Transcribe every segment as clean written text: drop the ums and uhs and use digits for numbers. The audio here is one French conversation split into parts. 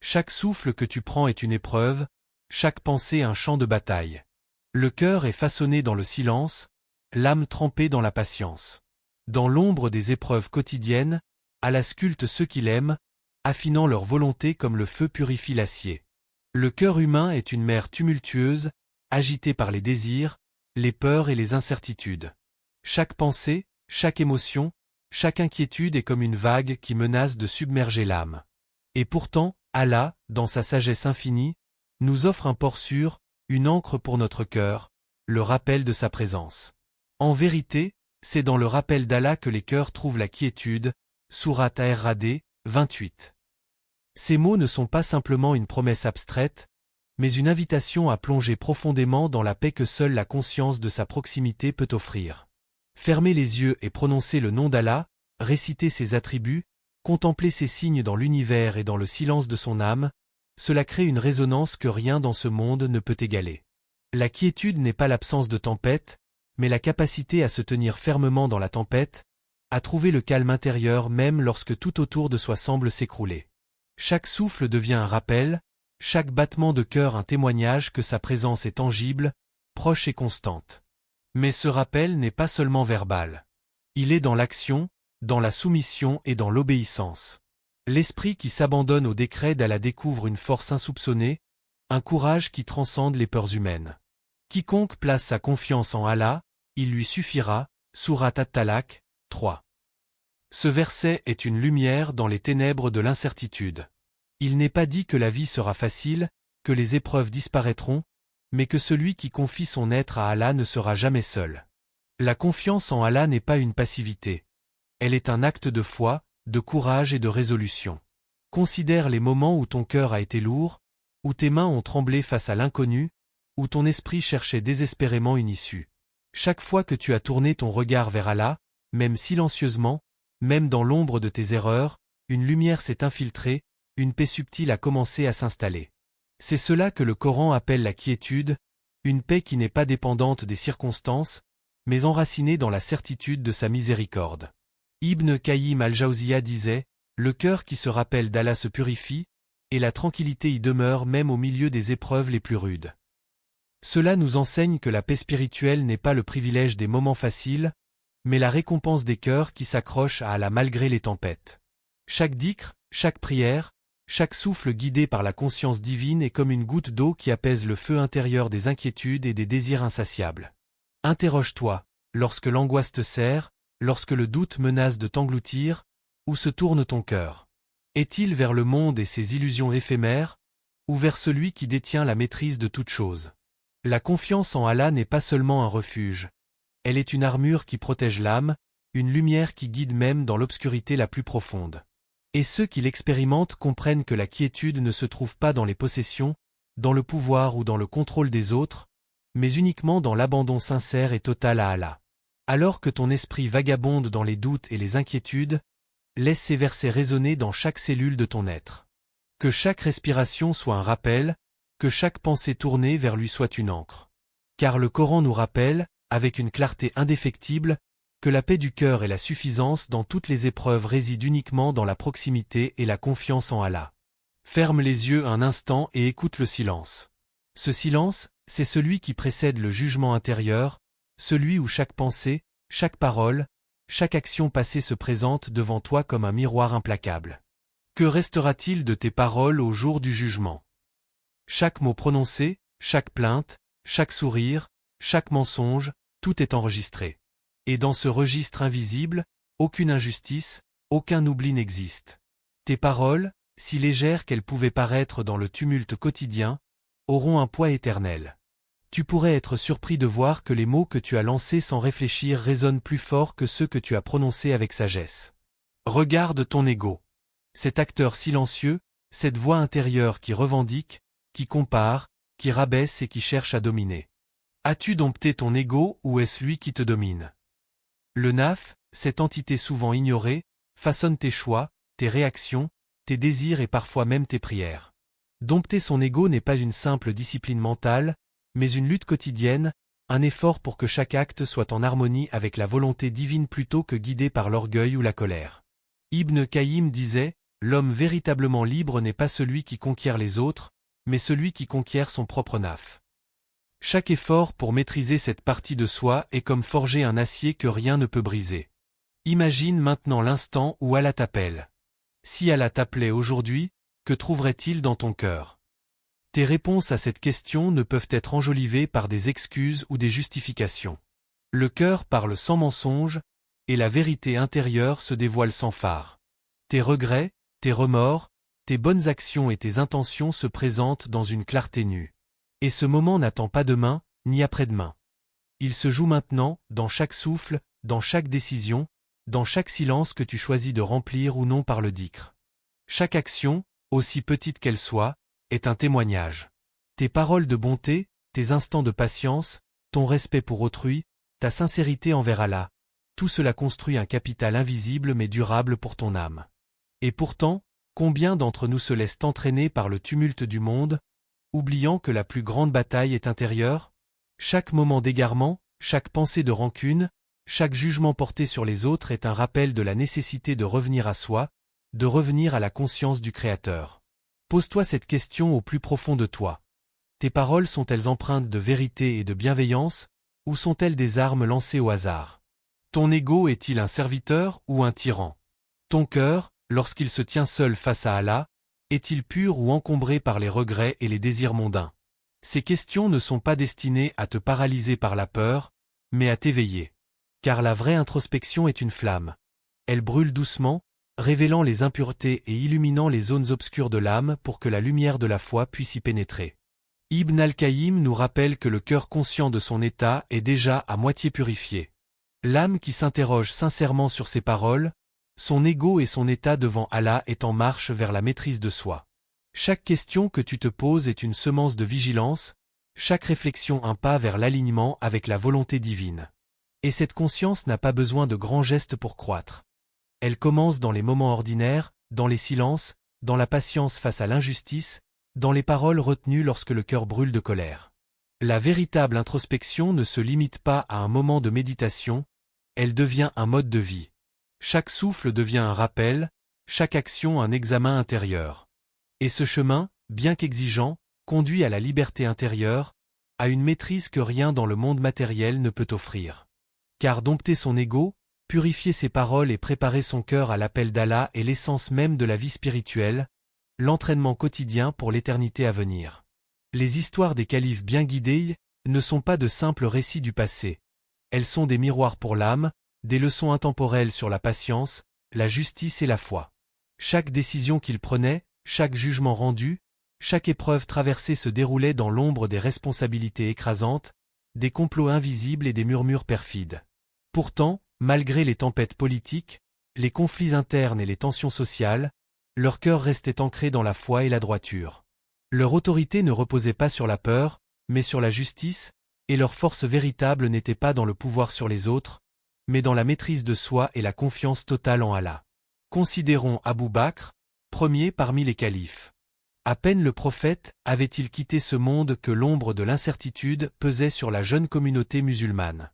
Chaque souffle que tu prends est une épreuve, chaque pensée un champ de bataille. Le cœur est façonné dans le silence, l'âme trempée dans la patience. Dans l'ombre des épreuves quotidiennes, Allah sculpte ceux qu'il aime, affinant leur volonté comme le feu purifie l'acier. Le cœur humain est une mer tumultueuse, agitée par les désirs, les peurs et les incertitudes. Chaque pensée, chaque émotion, chaque inquiétude est comme une vague qui menace de submerger l'âme. Et pourtant, Allah, dans sa sagesse infinie, nous offre un port sûr, une ancre pour notre cœur, le rappel de sa présence. En vérité, c'est dans le rappel d'Allah que les cœurs trouvent la quiétude, Sourate Ar-Ra'd, 28. Ces mots ne sont pas simplement une promesse abstraite, mais une invitation à plonger profondément dans la paix que seule la conscience de sa proximité peut offrir. Fermer les yeux et prononcer le nom d'Allah, réciter ses attributs, contempler ses signes dans l'univers et dans le silence de son âme, cela crée une résonance que rien dans ce monde ne peut égaler. La quiétude n'est pas l'absence de tempête, mais la capacité à se tenir fermement dans la tempête, à trouver le calme intérieur même lorsque tout autour de soi semble s'écrouler. Chaque souffle devient un rappel, chaque battement de cœur un témoignage que sa présence est tangible, proche et constante. Mais ce rappel n'est pas seulement verbal. Il est dans l'action, dans la soumission et dans l'obéissance. L'esprit qui s'abandonne au décret d'Allah découvre une force insoupçonnée, un courage qui transcende les peurs humaines. Quiconque place sa confiance en Allah, il lui suffira, Sourate At-Talaq, 3. Ce verset est une lumière dans les ténèbres de l'incertitude. Il n'est pas dit que la vie sera facile, que les épreuves disparaîtront, mais que celui qui confie son être à Allah ne sera jamais seul. La confiance en Allah n'est pas une passivité. Elle est un acte de foi, de courage et de résolution. Considère les moments où ton cœur a été lourd, où tes mains ont tremblé face à l'inconnu, où ton esprit cherchait désespérément une issue. Chaque fois que tu as tourné ton regard vers Allah, même silencieusement, même dans l'ombre de tes erreurs, une lumière s'est infiltrée, une paix subtile a commencé à s'installer. C'est cela que le Coran appelle la quiétude, une paix qui n'est pas dépendante des circonstances, mais enracinée dans la certitude de sa miséricorde. Ibn Qayyim al-Jawziyya disait, « Le cœur qui se rappelle d'Allah se purifie, et la tranquillité y demeure même au milieu des épreuves les plus rudes. » Cela nous enseigne que la paix spirituelle n'est pas le privilège des moments faciles, mais la récompense des cœurs qui s'accrochent à Allah malgré les tempêtes. Chaque dhikr, chaque prière, chaque souffle guidé par la conscience divine est comme une goutte d'eau qui apaise le feu intérieur des inquiétudes et des désirs insatiables. Interroge-toi, lorsque l'angoisse te serre, lorsque le doute menace de t'engloutir, où se tourne ton cœur? Est-il vers le monde et ses illusions éphémères, ou vers celui qui détient la maîtrise de toute chose? La confiance en Allah n'est pas seulement un refuge. Elle est une armure qui protège l'âme, une lumière qui guide même dans l'obscurité la plus profonde. Et ceux qui l'expérimentent comprennent que la quiétude ne se trouve pas dans les possessions, dans le pouvoir ou dans le contrôle des autres, mais uniquement dans l'abandon sincère et total à Allah. Alors que ton esprit vagabonde dans les doutes et les inquiétudes, laisse ces versets résonner dans chaque cellule de ton être. Que chaque respiration soit un rappel, que chaque pensée tournée vers lui soit une ancre. Car le Coran nous rappelle, avec une clarté indéfectible, que la paix du cœur et la suffisance dans toutes les épreuves résident uniquement dans la proximité et la confiance en Allah. Ferme les yeux un instant et écoute le silence. Ce silence, c'est celui qui précède le jugement intérieur, celui où chaque pensée, chaque parole, chaque action passée se présente devant toi comme un miroir implacable. Que restera-t-il de tes paroles au jour du jugement? Chaque mot prononcé, chaque plainte, chaque sourire, chaque mensonge, tout est enregistré. Et dans ce registre invisible, aucune injustice, aucun oubli n'existe. Tes paroles, si légères qu'elles pouvaient paraître dans le tumulte quotidien, auront un poids éternel. Tu pourrais être surpris de voir que les mots que tu as lancés sans réfléchir résonnent plus fort que ceux que tu as prononcés avec sagesse. Regarde ton ego. Cet acteur silencieux, cette voix intérieure qui revendique, qui compare, qui rabaisse et qui cherche à dominer. As-tu dompté ton ego ou est-ce lui qui te domine? Le nafs, cette entité souvent ignorée, façonne tes choix, tes réactions, tes désirs et parfois même tes prières. Dompter son ego n'est pas une simple discipline mentale, mais une lutte quotidienne, un effort pour que chaque acte soit en harmonie avec la volonté divine plutôt que guidé par l'orgueil ou la colère. Ibn Qayyim disait, l'homme véritablement libre n'est pas celui qui conquiert les autres, mais celui qui conquiert son propre naf. Chaque effort pour maîtriser cette partie de soi est comme forger un acier que rien ne peut briser. Imagine maintenant l'instant où Allah t'appelle. Si Allah t'appelait aujourd'hui, que trouverait-il dans ton cœur? Tes réponses à cette question ne peuvent être enjolivées par des excuses ou des justifications. Le cœur parle sans mensonge, et la vérité intérieure se dévoile sans fard. Tes regrets, tes remords, tes bonnes actions et tes intentions se présentent dans une clarté nue. Et ce moment n'attend pas demain, ni après-demain. Il se joue maintenant, dans chaque souffle, dans chaque décision, dans chaque silence que tu choisis de remplir ou non par le dhikr. Chaque action, aussi petite qu'elle soit, est un témoignage. Tes paroles de bonté, tes instants de patience, ton respect pour autrui, ta sincérité envers Allah, tout cela construit un capital invisible mais durable pour ton âme. Et pourtant, combien d'entre nous se laissent entraîner par le tumulte du monde, oubliant que la plus grande bataille est intérieure? Chaque moment d'égarement, chaque pensée de rancune, chaque jugement porté sur les autres est un rappel de la nécessité de revenir à soi, de revenir à la conscience du Créateur. Pose-toi cette question au plus profond de toi. Tes paroles sont-elles empreintes de vérité et de bienveillance, ou sont-elles des armes lancées au hasard? Ton ego est-il un serviteur ou un tyran? Ton cœur, lorsqu'il se tient seul face à Allah, est-il pur ou encombré par les regrets et les désirs mondains? Ces questions ne sont pas destinées à te paralyser par la peur, mais à t'éveiller. Car la vraie introspection est une flamme. Elle brûle doucement, révélant les impuretés et illuminant les zones obscures de l'âme pour que la lumière de la foi puisse y pénétrer. Ibn al-Qayyim nous rappelle que le cœur conscient de son état est déjà à moitié purifié. L'âme qui s'interroge sincèrement sur ses paroles, son ego et son état devant Allah est en marche vers la maîtrise de soi. Chaque question que tu te poses est une semence de vigilance, chaque réflexion un pas vers l'alignement avec la volonté divine. Et cette conscience n'a pas besoin de grands gestes pour croître. Elle commence dans les moments ordinaires, dans les silences, dans la patience face à l'injustice, dans les paroles retenues lorsque le cœur brûle de colère. La véritable introspection ne se limite pas à un moment de méditation, elle devient un mode de vie. Chaque souffle devient un rappel, chaque action un examen intérieur. Et ce chemin, bien qu'exigeant, conduit à la liberté intérieure, à une maîtrise que rien dans le monde matériel ne peut offrir. Car dompter son ego, purifier ses paroles et préparer son cœur à l'appel d'Allah est l'essence même de la vie spirituelle, l'entraînement quotidien pour l'éternité à venir. Les histoires des califes bien guidés ne sont pas de simples récits du passé. Elles sont des miroirs pour l'âme, des leçons intemporelles sur la patience, la justice et la foi. Chaque décision qu'ils prenaient, chaque jugement rendu, chaque épreuve traversée se déroulait dans l'ombre des responsabilités écrasantes, des complots invisibles et des murmures perfides. Pourtant, malgré les tempêtes politiques, les conflits internes et les tensions sociales, leur cœur restait ancré dans la foi et la droiture. Leur autorité ne reposait pas sur la peur, mais sur la justice, et leur force véritable n'était pas dans le pouvoir sur les autres, mais dans la maîtrise de soi et la confiance totale en Allah. Considérons Abou Bakr, premier parmi les califes. À peine le prophète avait-il quitté ce monde que l'ombre de l'incertitude pesait sur la jeune communauté musulmane.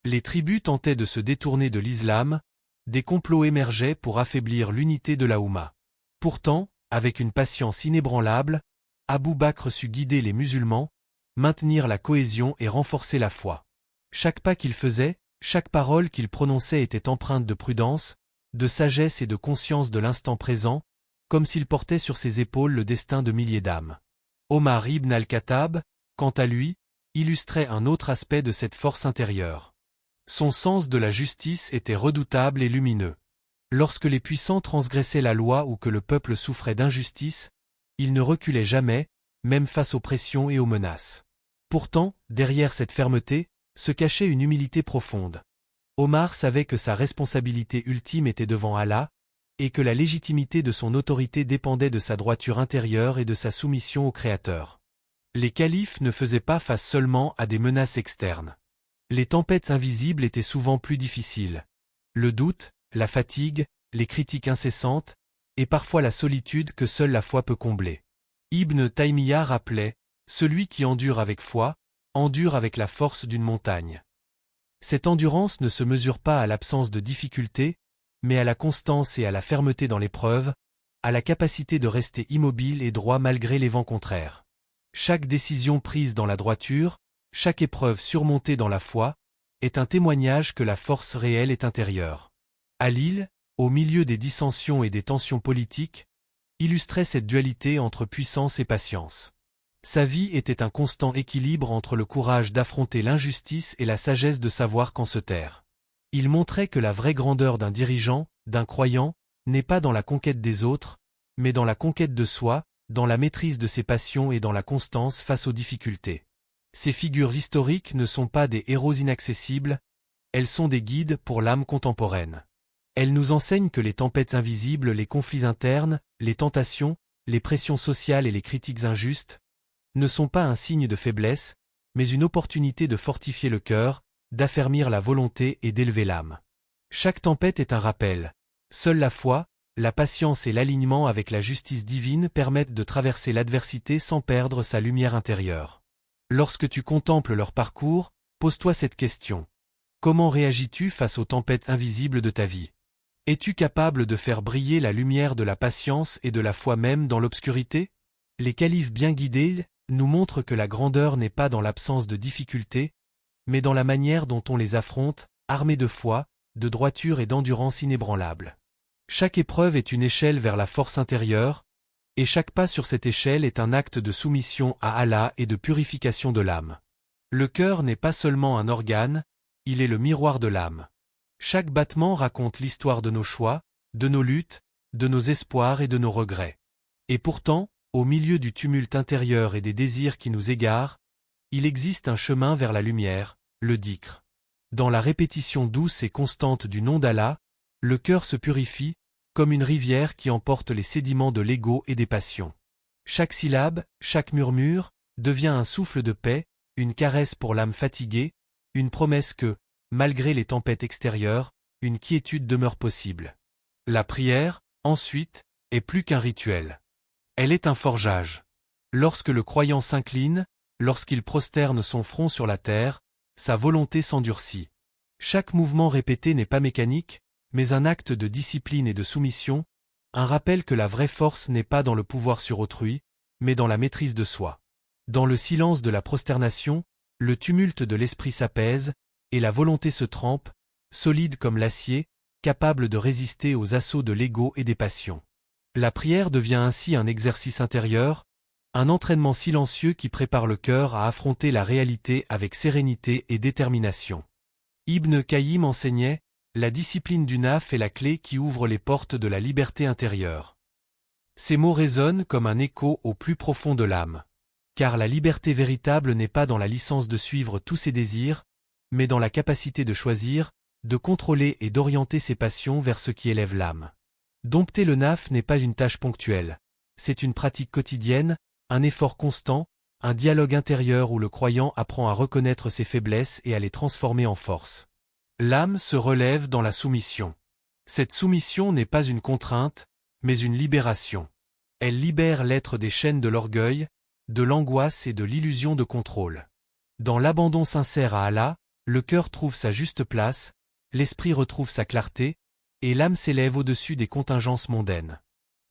Les tribus tentaient de se détourner de l'islam, des complots émergeaient pour affaiblir l'unité de la Oumma. Pourtant, avec une patience inébranlable, Abou Bakr sut guider les musulmans, maintenir la cohésion et renforcer la foi. Chaque pas qu'il faisait, chaque parole qu'il prononçait était empreinte de prudence, de sagesse et de conscience de l'instant présent, comme s'il portait sur ses épaules le destin de milliers d'âmes. Omar ibn al-Khattab, quant à lui, illustrait un autre aspect de cette force intérieure. Son sens de la justice était redoutable et lumineux. Lorsque les puissants transgressaient la loi ou que le peuple souffrait d'injustice, il ne reculait jamais, même face aux pressions et aux menaces. Pourtant, derrière cette fermeté, se cachait une humilité profonde. Omar savait que sa responsabilité ultime était devant Allah, et que la légitimité de son autorité dépendait de sa droiture intérieure et de sa soumission au Créateur. Les califes ne faisaient pas face seulement à des menaces externes. Les tempêtes invisibles étaient souvent plus difficiles. Le doute, la fatigue, les critiques incessantes, et parfois la solitude que seule la foi peut combler. Ibn Taymiyya rappelait, « Celui qui endure avec foi, endure avec la force d'une montagne. » Cette endurance ne se mesure pas à l'absence de difficultés, mais à la constance et à la fermeté dans l'épreuve, a la capacité de rester immobile et droit malgré les vents contraires. Chaque décision prise dans la droiture, chaque épreuve surmontée dans la foi, est un témoignage que la force réelle est intérieure. Halil, au milieu des dissensions et des tensions politiques, illustrait cette dualité entre puissance et patience. Sa vie était un constant équilibre entre le courage d'affronter l'injustice et la sagesse de savoir quand se taire. Il montrait que la vraie grandeur d'un dirigeant, d'un croyant, n'est pas dans la conquête des autres, mais dans la conquête de soi, dans la maîtrise de ses passions et dans la constance face aux difficultés. Ces figures historiques ne sont pas des héros inaccessibles, elles sont des guides pour l'âme contemporaine. Elles nous enseignent que les tempêtes invisibles, les conflits internes, les tentations, les pressions sociales et les critiques injustes ne sont pas un signe de faiblesse, mais une opportunité de fortifier le cœur, d'affermir la volonté et d'élever l'âme. Chaque tempête est un rappel. Seule la foi, la patience et l'alignement avec la justice divine permettent de traverser l'adversité sans perdre sa lumière intérieure. Lorsque tu contemples leur parcours, pose-toi cette question. Comment réagis-tu face aux tempêtes invisibles de ta vie? Es-tu capable de faire briller la lumière de la patience et de la foi même dans l'obscurité? Les califes bien guidés nous montrent que la grandeur n'est pas dans l'absence de difficultés, mais dans la manière dont on les affronte, armés de foi, de droiture et d'endurance inébranlable. Chaque épreuve est une échelle vers la force intérieure, et chaque pas sur cette échelle est un acte de soumission à Allah et de purification de l'âme. Le cœur n'est pas seulement un organe, il est le miroir de l'âme. Chaque battement raconte l'histoire de nos choix, de nos luttes, de nos espoirs et de nos regrets. Et pourtant, au milieu du tumulte intérieur et des désirs qui nous égarent, il existe un chemin vers la lumière, le dhikr. Dans la répétition douce et constante du nom d'Allah, le cœur se purifie, comme une rivière qui emporte les sédiments de l'ego et des passions. Chaque syllabe, chaque murmure, devient un souffle de paix, une caresse pour l'âme fatiguée, une promesse que, malgré les tempêtes extérieures, une quiétude demeure possible. La prière, ensuite, est plus qu'un rituel. Elle est un forgeage. Lorsque le croyant s'incline, lorsqu'il prosterne son front sur la terre, sa volonté s'endurcit. Chaque mouvement répété n'est pas mécanique, mais un acte de discipline et de soumission, un rappel que la vraie force n'est pas dans le pouvoir sur autrui, mais dans la maîtrise de soi. Dans le silence de la prosternation, le tumulte de l'esprit s'apaise, et la volonté se trempe, solide comme l'acier, capable de résister aux assauts de l'ego et des passions. La prière devient ainsi un exercice intérieur, un entraînement silencieux qui prépare le cœur à affronter la réalité avec sérénité et détermination. Ibn Qayyim enseignait, la discipline du naf est la clé qui ouvre les portes de la liberté intérieure. Ces mots résonnent comme un écho au plus profond de l'âme. Car la liberté véritable n'est pas dans la licence de suivre tous ses désirs, mais dans la capacité de choisir, de contrôler et d'orienter ses passions vers ce qui élève l'âme. Dompter le naf n'est pas une tâche ponctuelle, c'est une pratique quotidienne, un effort constant, un dialogue intérieur où le croyant apprend à reconnaître ses faiblesses et à les transformer en force. L'âme se relève dans la soumission. Cette soumission n'est pas une contrainte, mais une libération. Elle libère l'être des chaînes de l'orgueil, de l'angoisse et de l'illusion de contrôle. Dans l'abandon sincère à Allah, le cœur trouve sa juste place, l'esprit retrouve sa clarté, et l'âme s'élève au-dessus des contingences mondaines.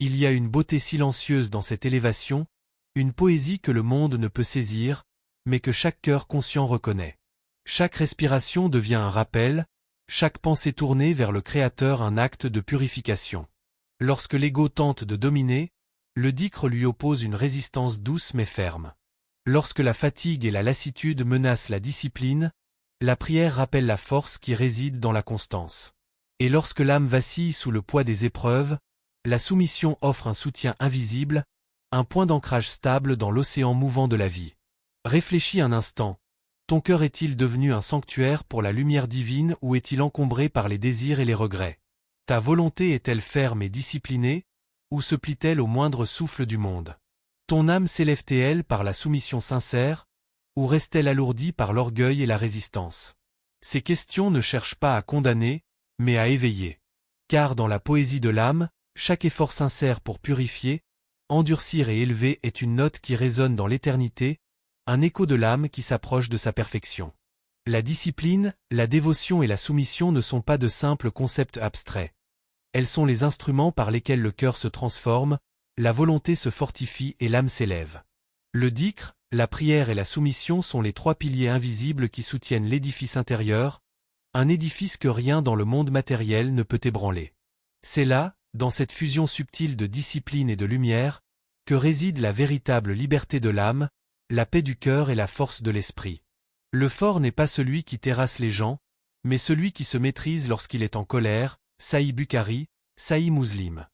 Il y a une beauté silencieuse dans cette élévation, une poésie que le monde ne peut saisir, mais que chaque cœur conscient reconnaît. Chaque respiration devient un rappel, chaque pensée tournée vers le Créateur un acte de purification. Lorsque l'ego tente de dominer, le dhikr lui oppose une résistance douce mais ferme. Lorsque la fatigue et la lassitude menacent la discipline, la prière rappelle la force qui réside dans la constance. Et lorsque l'âme vacille sous le poids des épreuves, la soumission offre un soutien invisible, un point d'ancrage stable dans l'océan mouvant de la vie. Réfléchis un instant. Ton cœur est-il devenu un sanctuaire pour la lumière divine ou est-il encombré par les désirs et les regrets? Ta volonté est-elle ferme et disciplinée, ou se plie-t-elle au moindre souffle du monde? Ton âme s'élève-t-elle par la soumission sincère, ou reste-t-elle alourdie par l'orgueil et la résistance? Ces questions ne cherchent pas à condamner, mais à éveiller. Car dans la poésie de l'âme, chaque effort sincère pour purifier, endurcir et élever est une note qui résonne dans l'éternité, un écho de l'âme qui s'approche de sa perfection. La discipline, la dévotion et la soumission ne sont pas de simples concepts abstraits. Elles sont les instruments par lesquels le cœur se transforme, la volonté se fortifie et l'âme s'élève. Le dhikr, la prière et la soumission sont les 3 piliers invisibles qui soutiennent l'édifice intérieur, un édifice que rien dans le monde matériel ne peut ébranler. C'est là, dans cette fusion subtile de discipline et de lumière, que réside la véritable liberté de l'âme, la paix du cœur et la force de l'esprit. Le fort n'est pas celui qui terrasse les gens, mais celui qui se maîtrise lorsqu'il est en colère, Sahih Bukhari, Sahih Muslim.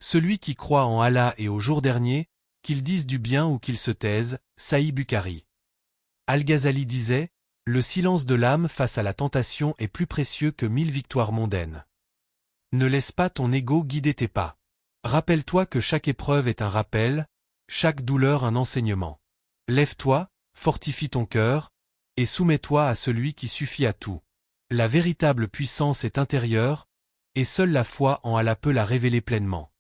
Celui qui croit en Allah et au jour dernier, qu'il dise du bien ou qu'il se taise, Sahih Bukhari. Al-Ghazali disait, « Le silence de l'âme face à la tentation est plus précieux que 1000 victoires mondaines. » Ne laisse pas ton ego guider tes pas. Rappelle-toi que chaque épreuve est un rappel, chaque douleur un enseignement. Lève-toi, fortifie ton cœur, et soumets-toi à celui qui suffit à tout. La véritable puissance est intérieure, et seule la foi en Allah peut la révéler pleinement.